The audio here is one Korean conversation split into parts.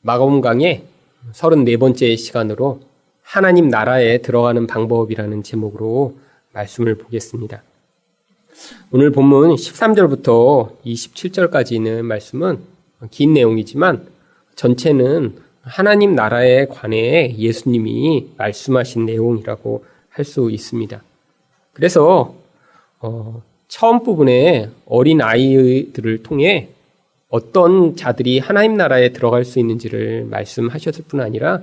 마가복음 강의 34번째 시간으로 하나님 나라에 들어가는 방법이라는 제목으로 말씀을 보겠습니다. 오늘 본문 13절부터 27절까지 있는 말씀은 긴 내용이지만 전체는 하나님 나라에 관해 예수님이 말씀하신 내용이라고 할 수 있습니다. 그래서 처음 부분에 어린 아이들을 통해 어떤 자들이 하나님 나라에 들어갈 수 있는지를 말씀하셨을 뿐 아니라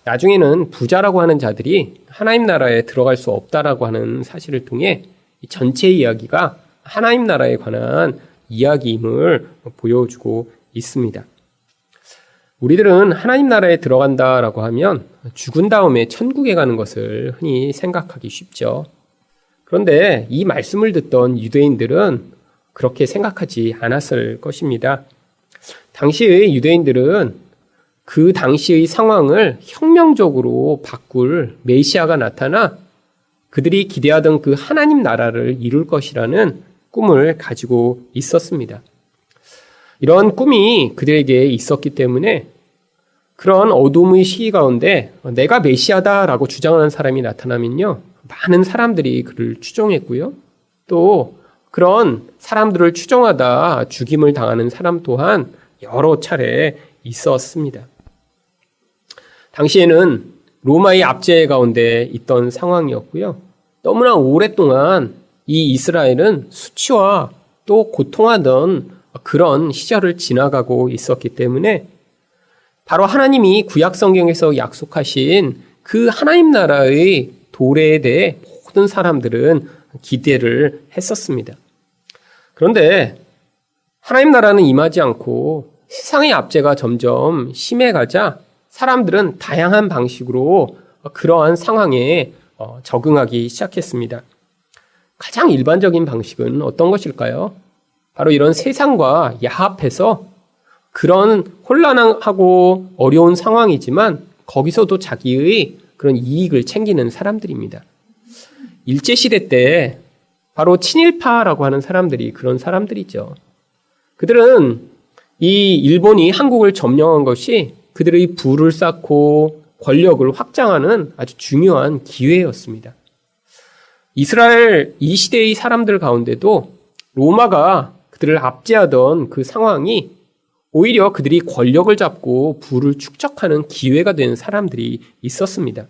나중에는 부자라고 하는 자들이 하나님 나라에 들어갈 수 없다라고 하는 사실을 통해 전체 이야기가 하나님 나라에 관한 이야기임을 보여주고 있습니다. 우리들은 하나님 나라에 들어간다라고 하면 죽은 다음에 천국에 가는 것을 흔히 생각하기 쉽죠. 그런데 이 말씀을 듣던 유대인들은 그렇게 생각하지 않았을 것입니다. 당시의 유대인들은 그 당시의 상황을 혁명적으로 바꿀 메시아가 나타나 그들이 기대하던 그 하나님 나라를 이룰 것이라는 꿈을 가지고 있었습니다. 이런 꿈이 그들에게 있었기 때문에 그런 어둠의 시기 가운데 내가 메시아다라고 주장하는 사람이 나타나면요, 많은 사람들이 그를 추종했고요. 또 그런 사람들을 추종하다 죽임을 당하는 사람 또한 여러 차례 있었습니다. 당시에는 로마의 압제 가운데 있던 상황이었고요. 너무나 오랫동안 이 이스라엘은 수치와 또 고통하던 그런 시절을 지나가고 있었기 때문에 바로 하나님이 구약 성경에서 약속하신 그 하나님 나라의 도래에 대해 모든 사람들은 기대를 했었습니다. 그런데 하나님 나라는 임하지 않고 세상의 압제가 점점 심해가자 사람들은 다양한 방식으로 그러한 상황에 적응하기 시작했습니다. 가장 일반적인 방식은 어떤 것일까요? 바로 이런 세상과 야합해서 그런 혼란하고 어려운 상황이지만 거기서도 자기의 그런 이익을 챙기는 사람들입니다. 일제시대 때 바로 친일파라고 하는 사람들이 그런 사람들이죠. 그들은 이 일본이 한국을 점령한 것이 그들의 부를 쌓고 권력을 확장하는 아주 중요한 기회였습니다. 이스라엘 이 시대의 사람들 가운데도 로마가 그들을 압제하던 그 상황이 오히려 그들이 권력을 잡고 부를 축적하는 기회가 된 사람들이 있었습니다.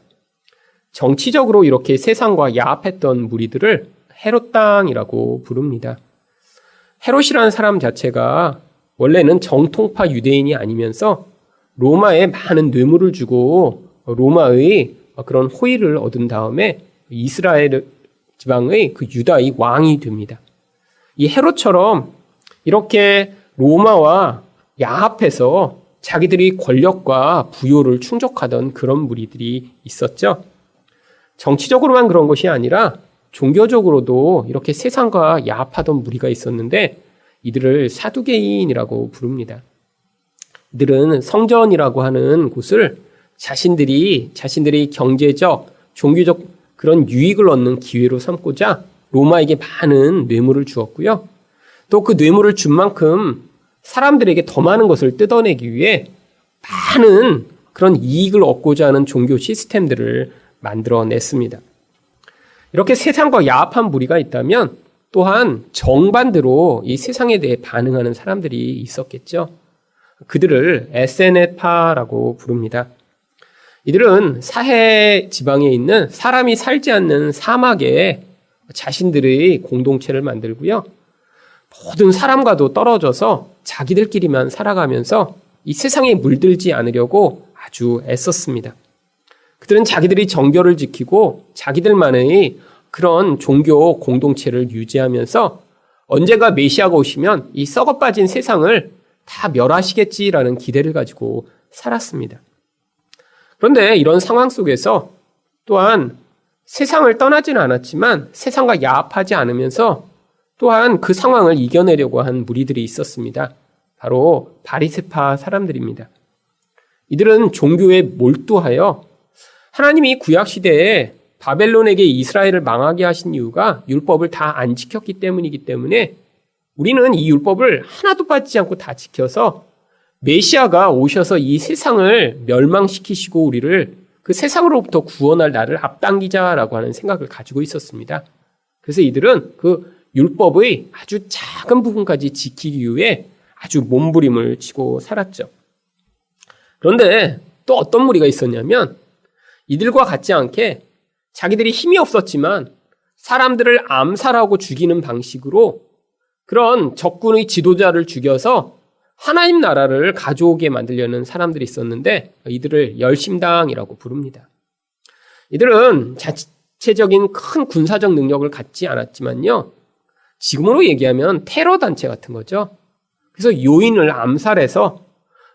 정치적으로 이렇게 세상과 야합했던 무리들을 헤롯 당이라고 부릅니다. 헤롯이라는 사람 자체가 원래는 정통파 유대인이 아니면서 로마에 많은 뇌물을 주고 로마의 그런 호의를 얻은 다음에 이스라엘 지방의 그 유다의 왕이 됩니다. 이 헤롯처럼 이렇게 로마와 야합해서 자기들이 권력과 부요를 충족하던 그런 무리들이 있었죠. 정치적으로만 그런 것이 아니라 종교적으로도 이렇게 세상과 야합하던 무리가 있었는데 이들을 사두개인이라고 부릅니다. 이들은 성전이라고 하는 곳을 자신들이 경제적, 종교적 그런 유익을 얻는 기회로 삼고자 로마에게 많은 뇌물을 주었고요. 또 그 뇌물을 준 만큼 사람들에게 더 많은 것을 뜯어내기 위해 많은 그런 이익을 얻고자 하는 종교 시스템들을 만들어냈습니다. 이렇게 세상과 야합한 무리가 있다면 또한 정반대로 이 세상에 대해 반응하는 사람들이 있었겠죠. 그들을 에세네파라고 부릅니다. 이들은 사해 지방에 있는 사람이 살지 않는 사막에 자신들의 공동체를 만들고요. 모든 사람과도 떨어져서 자기들끼리만 살아가면서 이 세상에 물들지 않으려고 아주 애썼습니다. 그들은 자기들이 정교를 지키고 자기들만의 그런 종교 공동체를 유지하면서 언젠가 메시아가 오시면 이 썩어빠진 세상을 다 멸하시겠지라는 기대를 가지고 살았습니다. 그런데 이런 상황 속에서 또한 세상을 떠나지는 않았지만 세상과 야합하지 않으면서 또한 그 상황을 이겨내려고 한 무리들이 있었습니다. 바로 바리새파 사람들입니다. 이들은 종교에 몰두하여 하나님이 구약시대에 바벨론에게 이스라엘을 망하게 하신 이유가 율법을 다 안 지켰기 때문이기 때문에 우리는 이 율법을 하나도 빠지지 않고 다 지켜서 메시아가 오셔서 이 세상을 멸망시키시고 우리를 그 세상으로부터 구원할 날을 앞당기자라고 하는 생각을 가지고 있었습니다. 그래서 이들은 그 율법의 아주 작은 부분까지 지키기 위해 아주 몸부림을 치고 살았죠. 그런데 또 어떤 무리가 있었냐면 이들과 같지 않게 자기들이 힘이 없었지만 사람들을 암살하고 죽이는 방식으로 그런 적군의 지도자를 죽여서 하나님 나라를 가져오게 만들려는 사람들이 있었는데 이들을 열심당이라고 부릅니다. 이들은 자체적인 큰 군사적 능력을 갖지 않았지만요. 지금으로 얘기하면 테러 단체 같은 거죠. 그래서 요인을 암살해서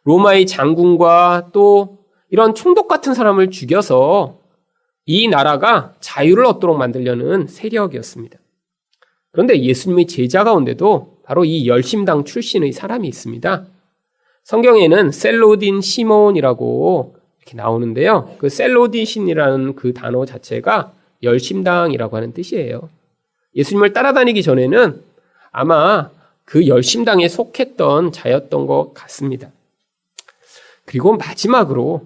로마의 장군과 또 이런 총독 같은 사람을 죽여서 이 나라가 자유를 얻도록 만들려는 세력이었습니다. 그런데 예수님의 제자 가운데도 바로 이 열심당 출신의 사람이 있습니다. 성경에는 셀로딘 시몬이라고 이렇게 나오는데요. 그 셀로디신이라는 그 단어 자체가 열심당이라고 하는 뜻이에요. 예수님을 따라다니기 전에는 아마 그 열심당에 속했던 자였던 것 같습니다. 그리고 마지막으로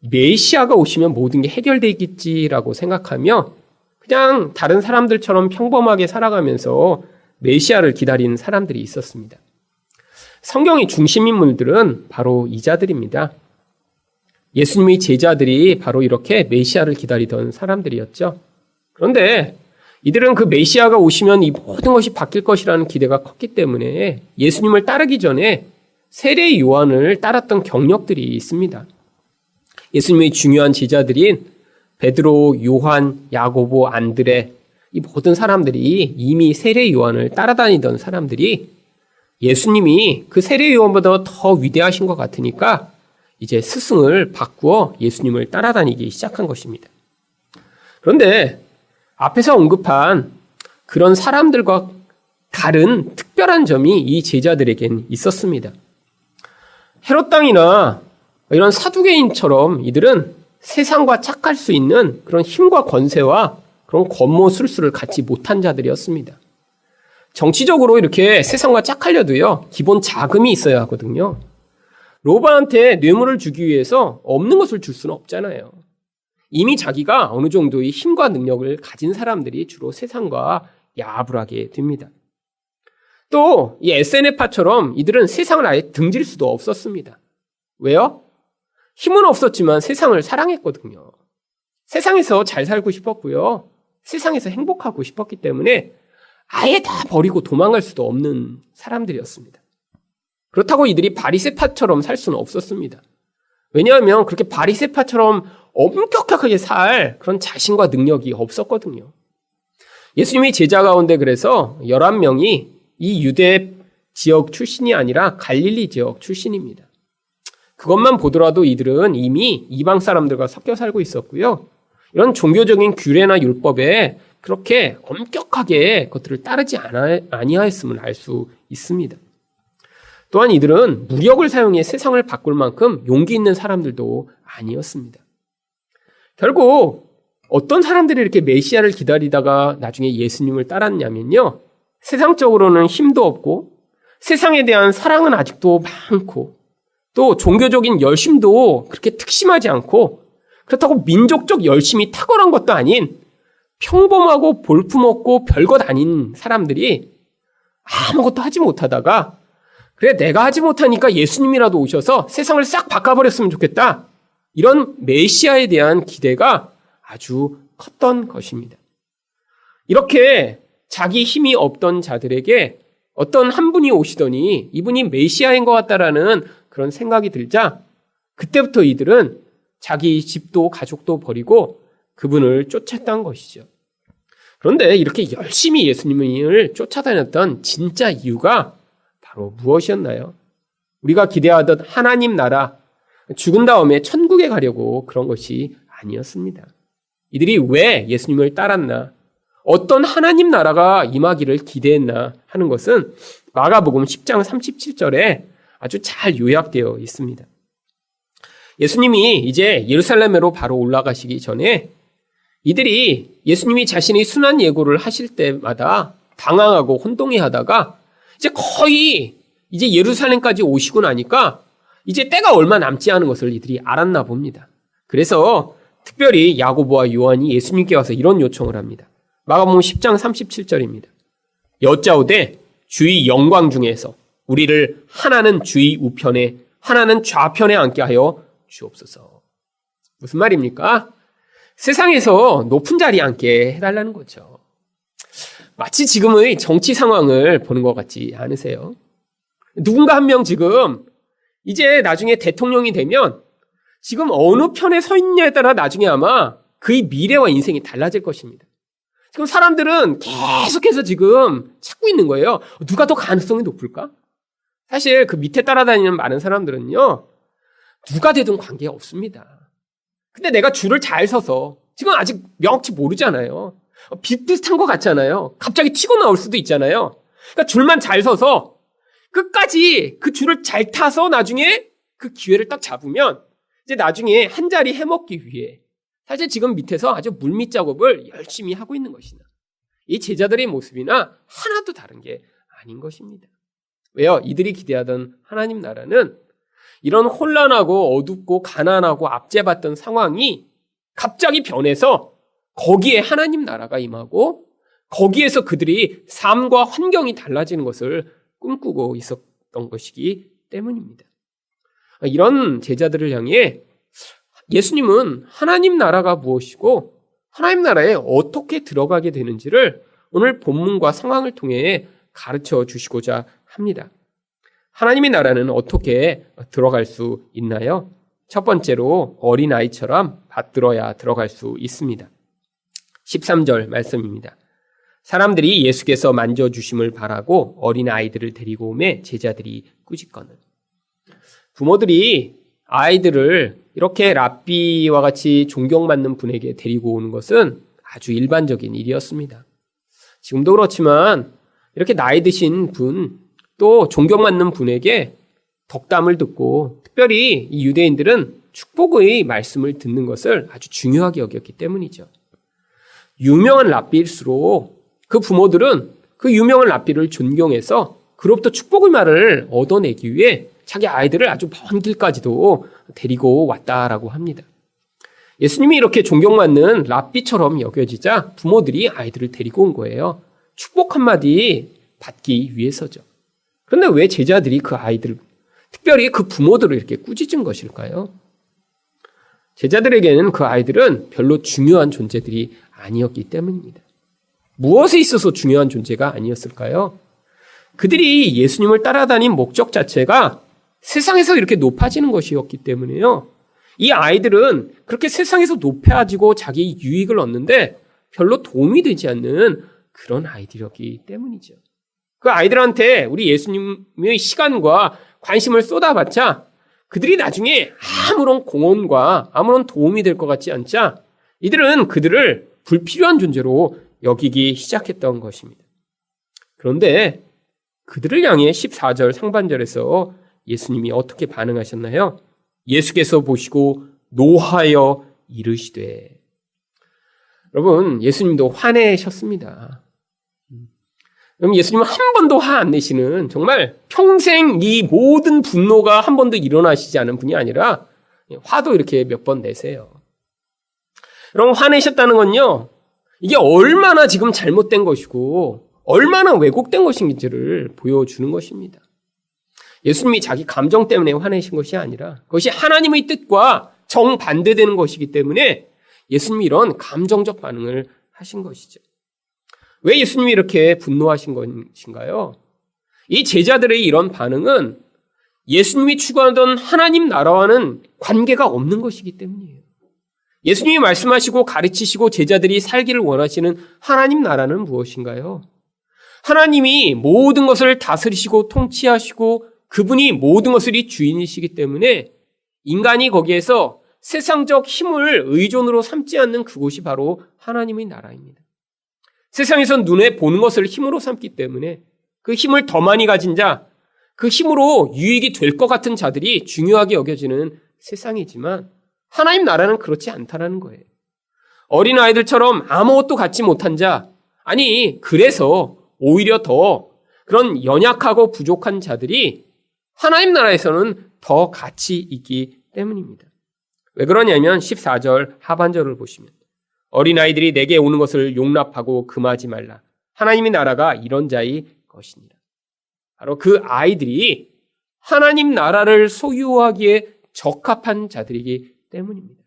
메시아가 오시면 모든 게 해결되겠지라고 생각하며 그냥 다른 사람들처럼 평범하게 살아가면서 메시아를 기다리는 사람들이 있었습니다. 성경의 중심 인물들은 바로 이 자들입니다. 예수님의 제자들이 바로 이렇게 메시아를 기다리던 사람들이었죠. 그런데 이들은 그 메시아가 오시면 이 모든 것이 바뀔 것이라는 기대가 컸기 때문에 예수님을 따르기 전에 세례 요한을 따랐던 경력들이 있습니다. 예수님의 중요한 제자들인 베드로, 요한, 야고보, 안드레 이 모든 사람들이 이미 세례 요한을 따라다니던 사람들이 예수님이 그 세례 요한보다 더 위대하신 것 같으니까 이제 스승을 바꾸어 예수님을 따라다니기 시작한 것입니다. 그런데 앞에서 언급한 그런 사람들과 다른 특별한 점이 이 제자들에겐 있었습니다. 헤롯 당이나 이런 사두개인처럼 이들은 세상과 착할 수 있는 그런 힘과 권세와 그런 권모술수를 갖지 못한 자들이었습니다. 정치적으로 이렇게 세상과 짝하려도요, 기본 자금이 있어야 하거든요. 로바한테 뇌물을 주기 위해서 없는 것을 줄 수는 없잖아요. 이미 자기가 어느 정도의 힘과 능력을 가진 사람들이 주로 세상과 야합을 하게 됩니다. 또 이 SNF파처럼 이들은 세상을 아예 등질 수도 없었습니다. 왜요? 힘은 없었지만 세상을 사랑했거든요. 세상에서 잘 살고 싶었고요. 세상에서 행복하고 싶었기 때문에 아예 다 버리고 도망갈 수도 없는 사람들이었습니다. 그렇다고 이들이 바리새파처럼 살 수는 없었습니다. 왜냐하면 그렇게 바리새파처럼 엄격하게 살 그런 자신과 능력이 없었거든요. 예수님의 제자 가운데 그래서 11명이 이 유대 지역 출신이 아니라 갈릴리 지역 출신입니다. 그것만 보더라도 이들은 이미 이방 사람들과 섞여 살고 있었고요. 이런 종교적인 규례나 율법에 그렇게 엄격하게 그것들을 따르지 아니하였음을 알 수 있습니다. 또한 이들은 무력을 사용해 세상을 바꿀 만큼 용기 있는 사람들도 아니었습니다. 결국 어떤 사람들이 이렇게 메시아를 기다리다가 나중에 예수님을 따랐냐면요. 세상적으로는 힘도 없고 세상에 대한 사랑은 아직도 많고 또 종교적인 열심도 그렇게 특심하지 않고 그렇다고 민족적 열심이 탁월한 것도 아닌 평범하고 볼품없고 별것 아닌 사람들이 아무것도 하지 못하다가 그래 내가 하지 못하니까 예수님이라도 오셔서 세상을 싹 바꿔버렸으면 좋겠다. 이런 메시아에 대한 기대가 아주 컸던 것입니다. 이렇게 자기 힘이 없던 자들에게 어떤 한 분이 오시더니 이분이 메시아인 것 같다라는 그런 생각이 들자 그때부터 이들은 자기 집도 가족도 버리고 그분을 쫓았던 것이죠. 그런데 이렇게 열심히 예수님을 쫓아다녔던 진짜 이유가 바로 무엇이었나요? 우리가 기대하던 하나님 나라, 죽은 다음에 천국에 가려고 그런 것이 아니었습니다. 이들이 왜 예수님을 따랐나? 어떤 하나님 나라가 임하기를 기대했나 하는 것은 마가복음 10장 37절에 아주 잘 요약되어 있습니다. 예수님이 이제 예루살렘으로 바로 올라가시기 전에 이들이 예수님이 자신의 순환 예고를 하실 때마다 당황하고 혼동해 하다가 이제 거의 이제 예루살렘까지 오시고 나니까 이제 때가 얼마 남지 않은 것을 이들이 알았나 봅니다. 그래서 특별히 야고보와 요한이 예수님께 와서 이런 요청을 합니다. 마가복음 10장 37절입니다. 여짜오되 주의 영광 중에서 우리를 하나는 주의 우편에 하나는 좌편에 앉게 하여 주옵소서. 무슨 말입니까? 세상에서 높은 자리에 앉게 해달라는 거죠. 마치 지금의 정치 상황을 보는 것 같지 않으세요? 누군가 한 명 지금 이제 나중에 대통령이 되면 지금 어느 편에 서 있냐에 따라 나중에 아마 그의 미래와 인생이 달라질 것입니다. 지금 사람들은 계속해서 지금 찾고 있는 거예요. 누가 더 가능성이 높을까? 사실 그 밑에 따라다니는 많은 사람들은요, 누가 되든 관계 없습니다. 근데 내가 줄을 잘 서서 지금 아직 명확히 모르잖아요. 비슷비슷한 것 같잖아요. 갑자기 튀고 나올 수도 있잖아요. 그러니까 줄만 잘 서서 끝까지 그 줄을 잘 타서 나중에 그 기회를 딱 잡으면 이제 나중에 한 자리 해먹기 위해 사실 지금 밑에서 아주 물밑 작업을 열심히 하고 있는 것이나 이 제자들의 모습이나 하나도 다른 게 아닌 것입니다. 왜요? 이들이 기대하던 하나님 나라는 이런 혼란하고 어둡고 가난하고 압제받던 상황이 갑자기 변해서 거기에 하나님 나라가 임하고 거기에서 그들이 삶과 환경이 달라지는 것을 꿈꾸고 있었던 것이기 때문입니다. 이런 제자들을 향해 예수님은 하나님 나라가 무엇이고 하나님 나라에 어떻게 들어가게 되는지를 오늘 본문과 상황을 통해 가르쳐 주시고자 합니다. 하나님의 나라는 어떻게 들어갈 수 있나요? 첫 번째로 어린아이처럼 받들어야 들어갈 수 있습니다. 13절 말씀입니다. 사람들이 예수께서 만져주심을 바라고 어린아이들을 데리고 오매 제자들이 꾸짖거늘. 부모들이 아이들을 이렇게 랍비와 같이 존경받는 분에게 데리고 오는 것은 아주 일반적인 일이었습니다. 지금도 그렇지만 이렇게 나이 드신 분, 또 존경받는 분에게 덕담을 듣고 특별히 이 유대인들은 축복의 말씀을 듣는 것을 아주 중요하게 여겼기 때문이죠. 유명한 랍비일수록 그 부모들은 그 유명한 랍비를 존경해서 그로부터 축복의 말을 얻어내기 위해 자기 아이들을 아주 먼 길까지도 데리고 왔다라고 합니다. 예수님이 이렇게 존경받는 랍비처럼 여겨지자 부모들이 아이들을 데리고 온 거예요. 축복 한마디 받기 위해서죠. 그런데 왜 제자들이 그 아이들, 특별히 그 부모들을 이렇게 꾸짖은 것일까요? 제자들에게는 그 아이들은 별로 중요한 존재들이 아니었기 때문입니다. 무엇에 있어서 중요한 존재가 아니었을까요? 그들이 예수님을 따라다닌 목적 자체가 세상에서 이렇게 높아지는 것이었기 때문에요. 이 아이들은 그렇게 세상에서 높아지고 자기 유익을 얻는데 별로 도움이 되지 않는 그런 아이들이었기 때문이죠. 그 아이들한테 우리 예수님의 시간과 관심을 쏟아봤자 그들이 나중에 아무런 공헌과 아무런 도움이 될 것 같지 않자 이들은 그들을 불필요한 존재로 여기기 시작했던 것입니다. 그런데 그들을 향해 14절 상반절에서 예수님이 어떻게 반응하셨나요? 예수께서 보시고 노하여 이르시되. 여러분, 예수님도 화내셨습니다. 그럼 예수님은 한 번도 화 안 내시는 정말 평생 이 모든 분노가 한 번도 일어나시지 않은 분이 아니라 화도 이렇게 몇 번 내세요. 여러분, 화내셨다는 건요, 이게 얼마나 지금 잘못된 것이고 얼마나 왜곡된 것인지를 보여주는 것입니다. 예수님이 자기 감정 때문에 화내신 것이 아니라 그것이 하나님의 뜻과 정반대되는 것이기 때문에 예수님이 이런 감정적 반응을 하신 것이죠. 왜 예수님이 이렇게 분노하신 것인가요? 이 제자들의 이런 반응은 예수님이 추구하던 하나님 나라와는 관계가 없는 것이기 때문이에요. 예수님이 말씀하시고 가르치시고 제자들이 살기를 원하시는 하나님 나라는 무엇인가요? 하나님이 모든 것을 다스리시고 통치하시고 그분이 모든 것의 주인이시기 때문에 인간이 거기에서 세상적 힘을 의존으로 삼지 않는 그곳이 바로 하나님의 나라입니다. 세상에선 눈에 보는 것을 힘으로 삼기 때문에 그 힘을 더 많이 가진 자, 그 힘으로 유익이 될 것 같은 자들이 중요하게 여겨지는 세상이지만 하나님 나라는 그렇지 않다라는 거예요. 어린아이들처럼 아무것도 갖지 못한 자, 아니 그래서 오히려 더 그런 연약하고 부족한 자들이 하나님 나라에서는 더 가치 있기 때문입니다. 왜 그러냐면 14절 하반절을 보시면 어린아이들이 내게 오는 것을 용납하고 금하지 말라. 하나님의 나라가 이런 자의 것이니라. 바로 그 아이들이 하나님 나라를 소유하기에 적합한 자들이기 때문입니다.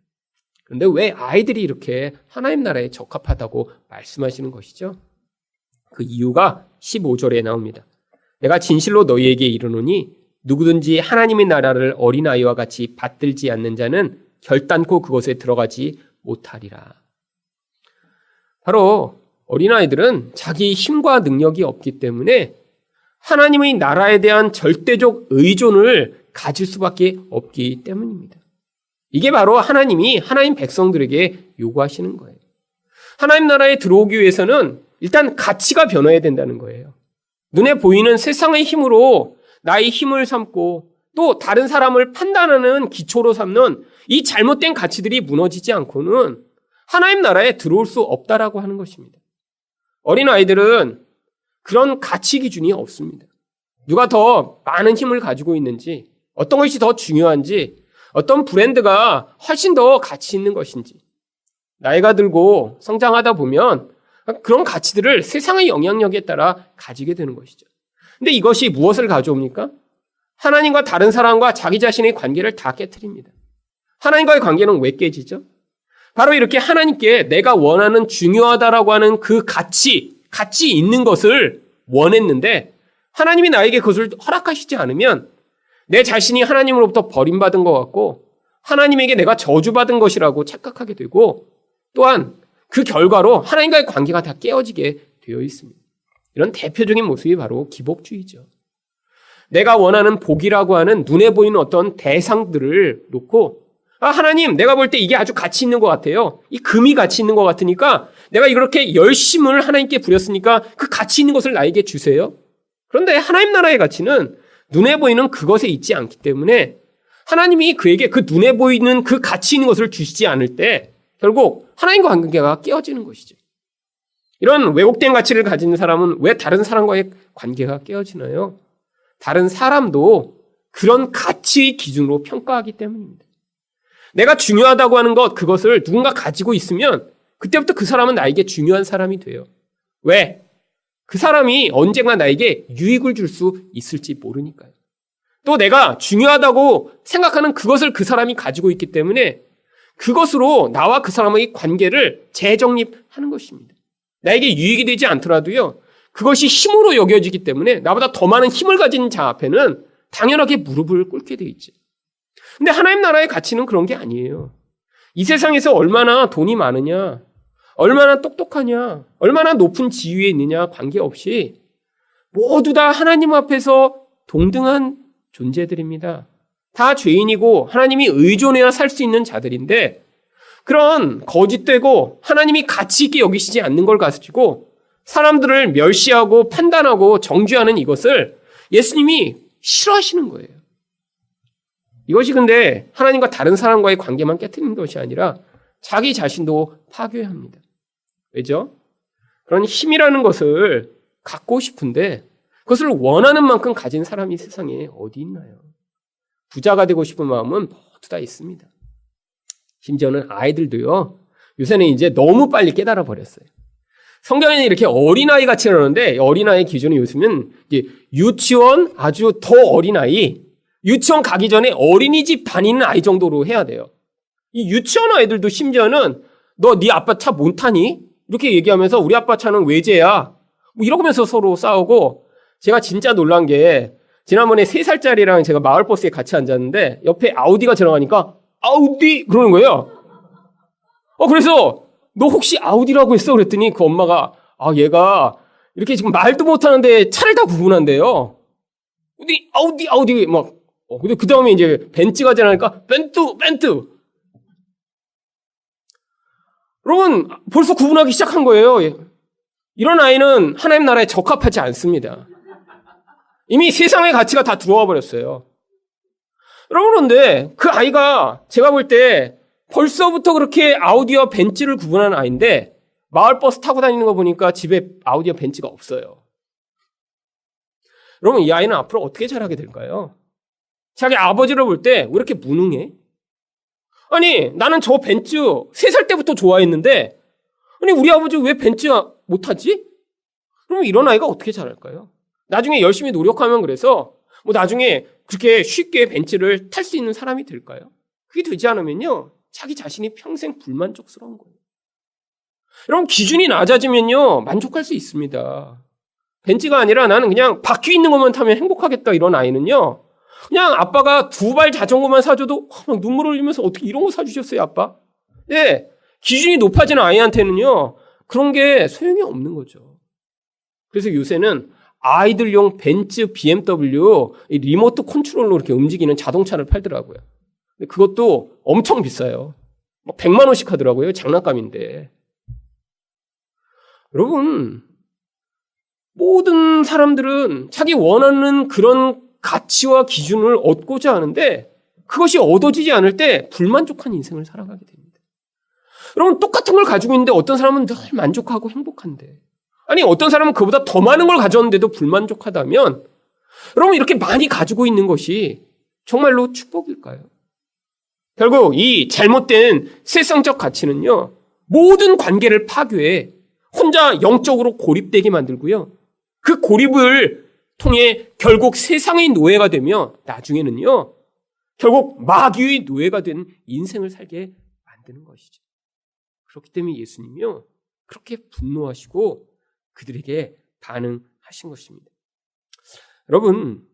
그런데 왜 아이들이 이렇게 하나님 나라에 적합하다고 말씀하시는 것이죠? 그 이유가 15절에 나옵니다. 내가 진실로 너희에게 이르노니 누구든지 하나님의 나라를 어린아이와 같이 받들지 않는 자는 결단코 그것에 들어가지 못하리라. 바로 어린아이들은 자기 힘과 능력이 없기 때문에 하나님의 나라에 대한 절대적 의존을 가질 수밖에 없기 때문입니다. 이게 바로 하나님이 하나님 백성들에게 요구하시는 거예요. 하나님 나라에 들어오기 위해서는 일단 가치가 변화해야 된다는 거예요. 눈에 보이는 세상의 힘으로 나의 힘을 삼고 또 다른 사람을 판단하는 기초로 삼는 이 잘못된 가치들이 무너지지 않고는 하나님 나라에 들어올 수 없다라고 하는 것입니다. 어린아이들은 그런 가치 기준이 없습니다. 누가 더 많은 힘을 가지고 있는지, 어떤 것이 더 중요한지, 어떤 브랜드가 훨씬 더 가치 있는 것인지, 나이가 들고 성장하다 보면 그런 가치들을 세상의 영향력에 따라 가지게 되는 것이죠. 근데 이것이 무엇을 가져옵니까? 하나님과 다른 사람과 자기 자신의 관계를 다 깨트립니다. 하나님과의 관계는 왜 깨지죠? 바로 이렇게 하나님께 내가 원하는 중요하다라고 하는 그 가치 있는 것을 원했는데 하나님이 나에게 그것을 허락하시지 않으면 내 자신이 하나님으로부터 버림받은 것 같고 하나님에게 내가 저주받은 것이라고 착각하게 되고 또한 그 결과로 하나님과의 관계가 다 깨어지게 되어 있습니다. 이런 대표적인 모습이 바로 기복주의죠. 내가 원하는 복이라고 하는 눈에 보이는 어떤 대상들을 놓고 하나님 내가 볼 때 이게 아주 가치 있는 것 같아요. 이 금이 가치 있는 것 같으니까 내가 이렇게 열심을 하나님께 부렸으니까 그 가치 있는 것을 나에게 주세요. 그런데 하나님 나라의 가치는 눈에 보이는 그것에 있지 않기 때문에 하나님이 그에게 그 눈에 보이는 그 가치 있는 것을 주시지 않을 때 결국 하나님과 관계가 깨어지는 것이죠. 이런 왜곡된 가치를 가진 사람은 왜 다른 사람과의 관계가 깨어지나요? 다른 사람도 그런 가치의 기준으로 평가하기 때문입니다. 내가 중요하다고 하는 것, 그것을 누군가 가지고 있으면 그때부터 그 사람은 나에게 중요한 사람이 돼요. 왜? 그 사람이 언젠가 나에게 유익을 줄 수 있을지 모르니까요. 또 내가 중요하다고 생각하는 그것을 그 사람이 가지고 있기 때문에 그것으로 나와 그 사람의 관계를 재정립하는 것입니다. 나에게 유익이 되지 않더라도요. 그것이 힘으로 여겨지기 때문에 나보다 더 많은 힘을 가진 자 앞에는 당연하게 무릎을 꿇게 돼 있죠. 근데 하나님 나라의 가치는 그런 게 아니에요. 이 세상에서 얼마나 돈이 많으냐, 얼마나 똑똑하냐, 얼마나 높은 지위에 있느냐 관계없이 모두 다 하나님 앞에서 동등한 존재들입니다. 다 죄인이고 하나님이 의존해야 살 수 있는 자들인데 그런 거짓되고 하나님이 가치 있게 여기시지 않는 걸 가지고 사람들을 멸시하고 판단하고 정죄하는 이것을 예수님이 싫어하시는 거예요. 이것이 근데 하나님과 다른 사람과의 관계만 깨트리는 것이 아니라 자기 자신도 파괴해야 합니다. 왜죠? 그런 힘이라는 것을 갖고 싶은데 그것을 원하는 만큼 가진 사람이 세상에 어디 있나요? 부자가 되고 싶은 마음은 모두 다 있습니다. 심지어는 아이들도요. 요새는 이제 너무 빨리 깨달아 버렸어요. 성경에는 이렇게 어린아이 같이 나오는데 어린아이 기준은 요즘은 이제 유치원 아주 더 어린아이, 유치원 가기 전에 어린이집 다니는 아이 정도로 해야 돼요. 이 유치원 아이들도 심지어는 너 네 아빠 차 못 타니? 이렇게 얘기하면서 우리 아빠 차는 외제야. 뭐 이러면서 서로 싸우고 제가 진짜 놀란 게 지난번에 3살짜리랑 제가 마을버스에 같이 앉았는데 옆에 아우디가 지나가니까 아우디 그러는 거예요. 그래서 너 혹시 아우디라고 했어? 그랬더니 그 엄마가 얘가 이렇게 지금 말도 못하는데 차를 다 구분한대요. 근데 아우디 막 근데 그 다음에 이제 벤츠가 지나니까 벤트. 여러분 벌써 구분하기 시작한 거예요. 이런 아이는 하나님 나라에 적합하지 않습니다. 이미 세상의 가치가 다 들어와 버렸어요. 여러분 그런데 그 아이가 제가 볼 때 벌써부터 그렇게 아우디와 벤츠를 구분하는 아이인데 마을버스 타고 다니는 거 보니까 집에 아우디와 벤츠가 없어요. 여러분 이 아이는 앞으로 어떻게 자라게 될까요? 자기 아버지를 볼 때 왜 이렇게 무능해? 아니, 나는 저 벤츠 3살 때부터 좋아했는데, 아니, 우리 아버지 왜 벤츠 못하지? 그럼 이런 아이가 어떻게 잘할까요? 나중에 열심히 노력하면 그래서, 나중에 그렇게 쉽게 벤츠를 탈 수 있는 사람이 될까요? 그게 되지 않으면요, 자기 자신이 평생 불만족스러운 거예요. 여러분, 기준이 낮아지면요, 만족할 수 있습니다. 벤츠가 아니라 나는 그냥 바퀴 있는 것만 타면 행복하겠다 이런 아이는요, 그냥 아빠가 2발 자전거만 사줘도 막 눈물 흘리면서 어떻게 이런 거 사주셨어요, 아빠? 예, 기준이 높아지는 아이한테는요, 그런 게 소용이 없는 거죠. 그래서 요새는 아이들용 벤츠, BMW 이 리모트 컨트롤로 이렇게 움직이는 자동차를 팔더라고요. 근데 그것도 엄청 비싸요. 막 100만 원씩 하더라고요. 장난감인데. 여러분, 모든 사람들은 자기 원하는 그런 가치와 기준을 얻고자 하는데 그것이 얻어지지 않을 때 불만족한 인생을 살아가게 됩니다. 여러분, 똑같은 걸 가지고 있는데 어떤 사람은 늘 만족하고 행복한데, 아니 어떤 사람은 그보다 더 많은 걸 가졌는데도 불만족하다면, 여러분 이렇게 많이 가지고 있는 것이 정말로 축복일까요? 결국 이 잘못된 세상적 가치는요, 모든 관계를 파괴해 혼자 영적으로 고립되게 만들고요, 그 고립을 통해 결국 세상의 노예가 되며 나중에는요, 결국 마귀의 노예가 된 인생을 살게 만드는 것이죠. 그렇기 때문에 예수님이요, 그렇게 분노하시고 그들에게 반응하신 것입니다. 여러분,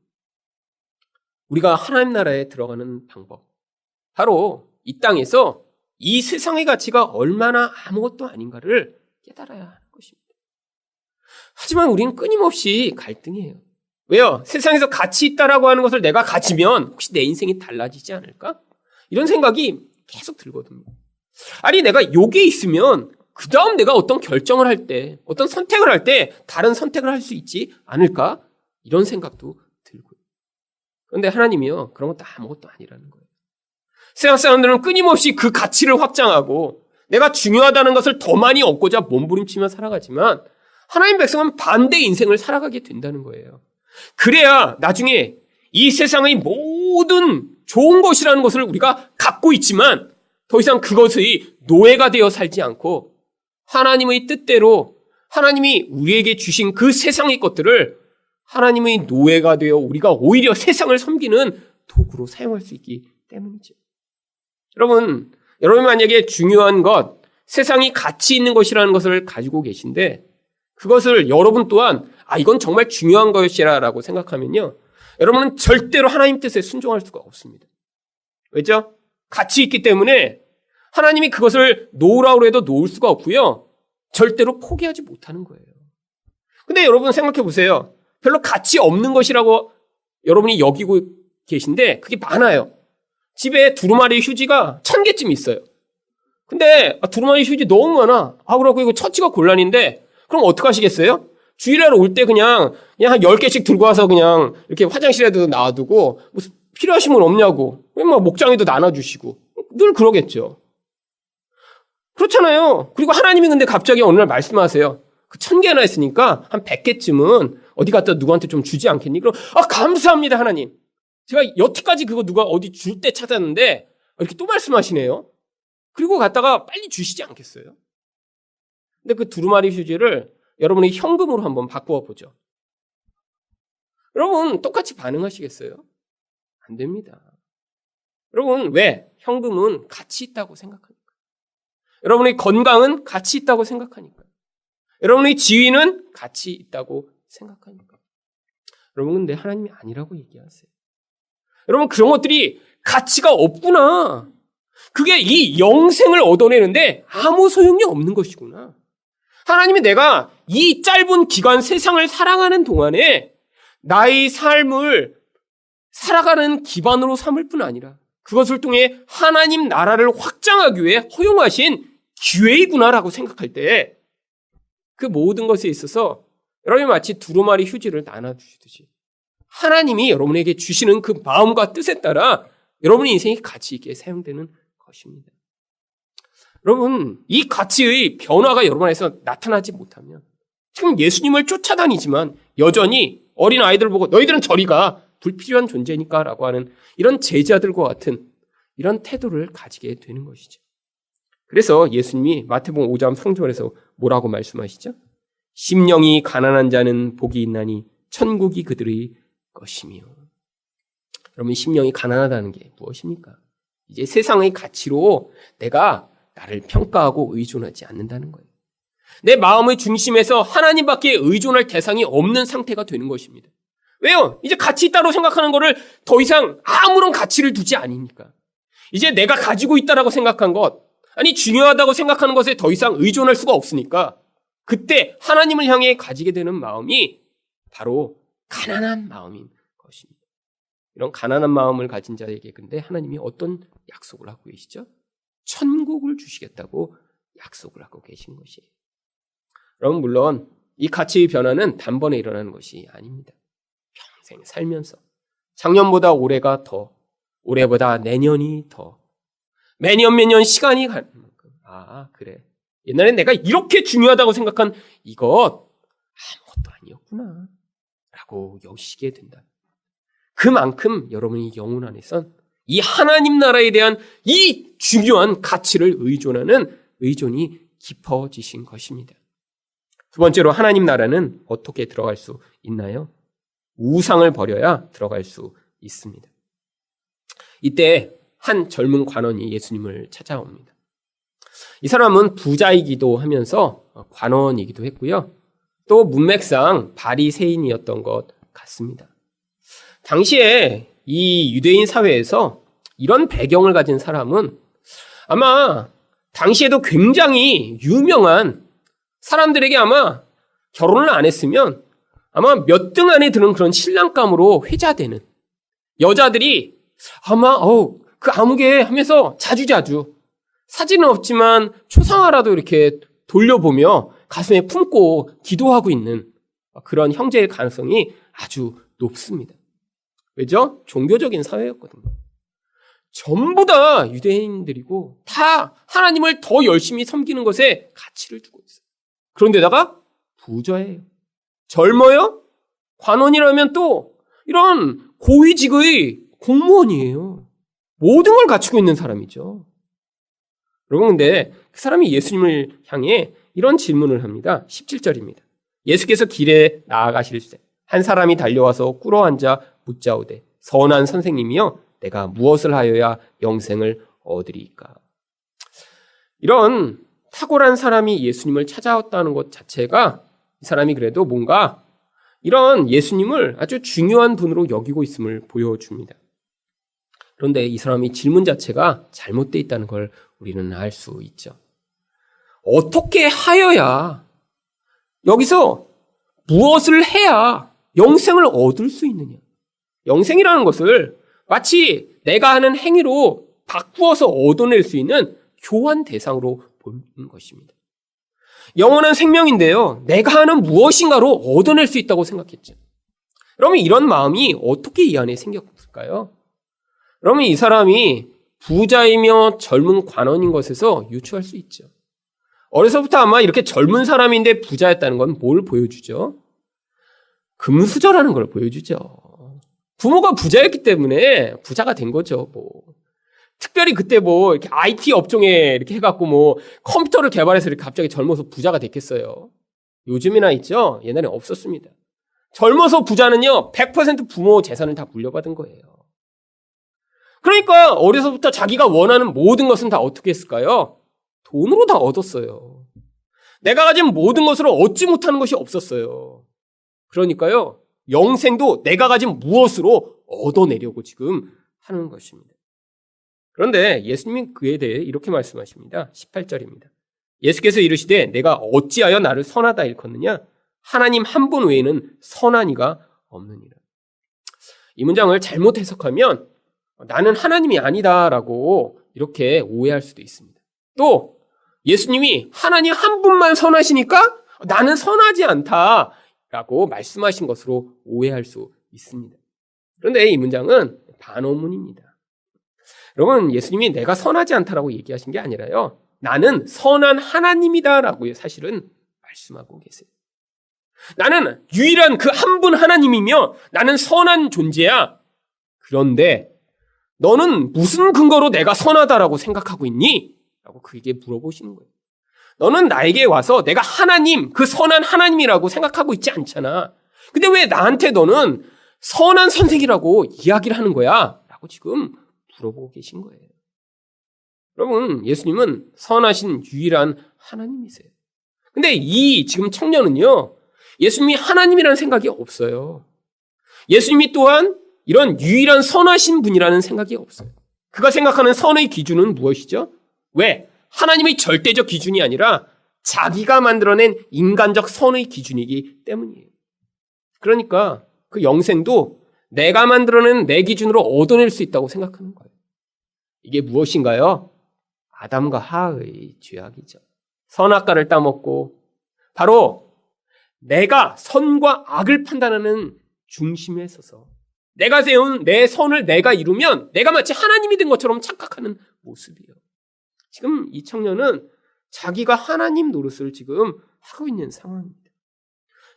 우리가 하나님 나라에 들어가는 방법, 바로 이 땅에서 이 세상의 가치가 얼마나 아무것도 아닌가를 깨달아야 하는 것입니다. 하지만 우리는 끊임없이 갈등해요. 왜요? 세상에서 가치 있다라고 하는 것을 내가 가지면 혹시 내 인생이 달라지지 않을까? 이런 생각이 계속 들거든요. 아니, 내가 요게 있으면 그 다음 내가 어떤 결정을 할 때, 어떤 선택을 할 때 다른 선택을 할 수 있지 않을까? 이런 생각도 들고요. 그런데 하나님이요, 그런 것도 아무것도 아니라는 거예요. 세상 사람들은 끊임없이 그 가치를 확장하고 내가 중요하다는 것을 더 많이 얻고자 몸부림치며 살아가지만, 하나님 백성은 반대 인생을 살아가게 된다는 거예요. 그래야 나중에 이 세상의 모든 좋은 것이라는 것을 우리가 갖고 있지만 더 이상 그것의 노예가 되어 살지 않고 하나님의 뜻대로 하나님이 우리에게 주신 그 세상의 것들을 하나님의 노예가 되어 우리가 오히려 세상을 섬기는 도구로 사용할 수 있기 때문이죠. 여러분 만약에 중요한 것, 세상이 가치 있는 것이라는 것을 가지고 계신데 그것을 여러분 또한 이건 정말 중요한 것이라고 생각하면요, 여러분은 절대로 하나님 뜻에 순종할 수가 없습니다. 왜죠? 가치 있기 때문에 하나님이 그것을 놓으라고 해도 놓을 수가 없고요, 절대로 포기하지 못하는 거예요. 근데 여러분 생각해 보세요. 별로 가치 없는 것이라고 여러분이 여기고 계신데 그게 많아요. 집에 두루마리 휴지가 1000개쯤 있어요. 근데 두루마리 휴지 너무 많아. 그러고 이거 처치가 곤란인데 그럼 어떻게 하시겠어요? 주일날 올 때 그냥 한 10개씩 들고 와서 그냥 이렇게 화장실에도 놔두고 무슨 필요하신 분 없냐고 목장에도 나눠주시고 늘 그러겠죠. 그렇잖아요. 그리고 하나님이 근데 갑자기 어느 날 말씀하세요. 그 1000개나 있으니까 한 100개쯤은 어디 갖다 누구한테 좀 주지 않겠니? 그럼 감사합니다 하나님. 제가 여태까지 그거 누가 어디 줄 때 찾았는데 이렇게 또 말씀하시네요. 그리고 갖다가 빨리 주시지 않겠어요? 근데 그 두루마리 휴지를 여러분이 현금으로 한번 바꾸어 보죠. 여러분 똑같이 반응하시겠어요? 안 됩니다. 여러분 왜? 현금은 가치 있다고 생각하니까. 여러분의 건강은 가치 있다고 생각하니까. 여러분의 지위는 가치 있다고 생각하니까. 여러분 근데 하나님이 아니라고 얘기하세요. 여러분 그런 것들이 가치가 없구나. 그게 이 영생을 얻어내는데 아무 소용이 없는 것이구나. 하나님이 내가 이 짧은 기간 세상을 살아가는 동안에 나의 삶을 살아가는 기반으로 삼을 뿐 아니라 그것을 통해 하나님 나라를 확장하기 위해 허용하신 기회이구나라고 생각할 때 그 모든 것에 있어서 여러분이 마치 두루마리 휴지를 나눠주시듯이 하나님이 여러분에게 주시는 그 마음과 뜻에 따라 여러분의 인생이 가치 있게 사용되는 것입니다. 여러분 이 가치의 변화가 여러분 안에서 나타나지 못하면 지금 예수님을 쫓아다니지만 여전히 어린 아이들 보고 너희들은 저리 가, 불필요한 존재니까 라고 하는 이런 제자들과 같은 이런 태도를 가지게 되는 것이죠. 그래서 예수님이 마태복음 5장 3절에서 뭐라고 말씀하시죠? 심령이 가난한 자는 복이 있나니 천국이 그들의 것이며. 여러분, 심령이 가난하다는 게 무엇입니까? 이제 세상의 가치로 내가 나를 평가하고 의존하지 않는다는 거예요. 내 마음의 중심에서 하나님밖에 의존할 대상이 없는 상태가 되는 것입니다. 왜요? 이제 가치 있다고 생각하는 거를 더 이상 아무런 가치를 두지 않으니까. 이제 내가 가지고 있다라고 생각한 것, 아니 중요하다고 생각하는 것에 더 이상 의존할 수가 없으니까 그때 하나님을 향해 가지게 되는 마음이 바로 가난한 마음인 것입니다. 이런 가난한 마음을 가진 자에게 근데 하나님이 어떤 약속을 하고 계시죠? 천국을 주시겠다고 약속을 하고 계신 것이에요. 여러분, 물론 이 가치의 변화는 단번에 일어나는 것이 아닙니다. 평생 살면서 작년보다 올해가 더, 올해보다 내년이 더, 매년 시간이 가는 만큼 그래, 옛날엔 내가 이렇게 중요하다고 생각한 이것 아무것도 아니었구나 라고 여기시게 된다. 그만큼 여러분의 영혼 안에선 이 하나님 나라에 대한 이 중요한 가치를 의존하는 의존이 깊어지신 것입니다. 두 번째로, 하나님 나라는 어떻게 들어갈 수 있나요? 우상을 버려야 들어갈 수 있습니다. 이때 한 젊은 관원이 예수님을 찾아옵니다. 이 사람은 부자이기도 하면서 관원이기도 했고요. 또 문맥상 바리새인이었던 것 같습니다. 당시에 이 유대인 사회에서 이런 배경을 가진 사람은 아마 당시에도 굉장히 유명한 사람들에게 아마 결혼을 안 했으면 아마 몇 등 안에 드는 그런 신랑감으로 회자되는 여자들이 아마 그 아무개 하면서 자주자주 사진은 없지만 초상화라도 이렇게 돌려보며 가슴에 품고 기도하고 있는 그런 형제의 가능성이 아주 높습니다. 왜죠? 종교적인 사회였거든요. 전부 다 유대인들이고 다 하나님을 더 열심히 섬기는 것에 가치를 두고 있어요. 그런데다가 부자예요. 젊어요? 관원이라면 또 이런 고위직의 공무원이에요. 모든 걸 갖추고 있는 사람이죠. 여러분, 근데 그 사람이 예수님을 향해 이런 질문을 합니다. 17절입니다. 예수께서 길에 나아가실 때 한 사람이 달려와서 꿇어앉아 묻자오되 선한 선생님이여 내가 무엇을 하여야 영생을 얻으리이까. 이런 탁월한 사람이 예수님을 찾아왔다는 것 자체가 이 사람이 그래도 뭔가 이런 예수님을 아주 중요한 분으로 여기고 있음을 보여줍니다. 그런데 이 사람이 질문 자체가 잘못되어 있다는 걸 우리는 알 수 있죠. 어떻게 하여야, 여기서 무엇을 해야 영생을 얻을 수 있느냐. 영생이라는 것을 마치 내가 하는 행위로 바꾸어서 얻어낼 수 있는 교환 대상으로 보는 것입니다. 영원한 생명인데요, 내가 하는 무엇인가로 얻어낼 수 있다고 생각했죠. 그러면 이런 마음이 어떻게 이 안에 생겼을까요? 그러면 이 사람이 부자이며 젊은 관원인 것에서 유추할 수 있죠. 어려서부터 아마 이렇게 젊은 사람인데 부자였다는 건 뭘 보여주죠? 금수저라는 걸 보여주죠. 부모가 부자였기 때문에 부자가 된 거죠. 특별히 그때 이렇게 IT 업종에 이렇게 해갖고 컴퓨터를 개발해서 이렇게 갑자기 젊어서 부자가 됐겠어요. 요즘이나 있죠? 옛날에 없었습니다. 젊어서 부자는요, 100% 부모 재산을 다 물려받은 거예요. 그러니까 어려서부터 자기가 원하는 모든 것은 다 어떻게 했을까요? 돈으로 다 얻었어요. 내가 가진 모든 것으로 얻지 못하는 것이 없었어요. 그러니까요, 영생도 내가 가진 무엇으로 얻어내려고 지금 하는 것입니다. 그런데 예수님은 그에 대해 이렇게 말씀하십니다. 18절입니다. 예수께서 이르시되 내가 어찌하여 나를 선하다 일컫느냐? 하나님 한 분 외에는 선한 이가 없느니라. 이 문장을 잘못 해석하면 나는 하나님이 아니다라고 이렇게 오해할 수도 있습니다. 또 예수님이 하나님 한 분만 선하시니까 나는 선하지 않다라고 말씀하신 것으로 오해할 수 있습니다. 그런데 이 문장은 반어문입니다. 여러분, 예수님이 내가 선하지 않다라고 얘기하신 게 아니라요, 나는 선한 하나님이다라고 사실은 말씀하고 계세요. 나는 유일한 그 한 분 하나님이며 나는 선한 존재야. 그런데 너는 무슨 근거로 내가 선하다라고 생각하고 있니? 라고 그에게 물어보시는 거예요. 너는 나에게 와서 내가 하나님, 그 선한 하나님이라고 생각하고 있지 않잖아. 근데 왜 나한테 너는 선한 선생이라고 이야기를 하는 거야? 라고 지금 물어보고 계신 거예요. 여러분, 예수님은 선하신 유일한 하나님이세요. 근데 이 지금 청년은요, 예수님이 하나님이라는 생각이 없어요. 예수님이 또한 이런 유일한 선하신 분이라는 생각이 없어요. 그가 생각하는 선의 기준은 무엇이죠? 왜? 하나님의 절대적 기준이 아니라 자기가 만들어낸 인간적 선의 기준이기 때문이에요. 그러니까 그 영생도 내가 만들어낸 내 기준으로 얻어낼 수 있다고 생각하는 거예요. 이게 무엇인가요? 아담과 하의 죄악이죠. 선악과를 따먹고 바로 내가 선과 악을 판단하는 중심에 서서 내가 세운 내 선을 내가 이루면 내가 마치 하나님이 된 것처럼 착각하는 모습이에요. 지금 이 청년은 자기가 하나님 노릇을 지금 하고 있는 상황입니다.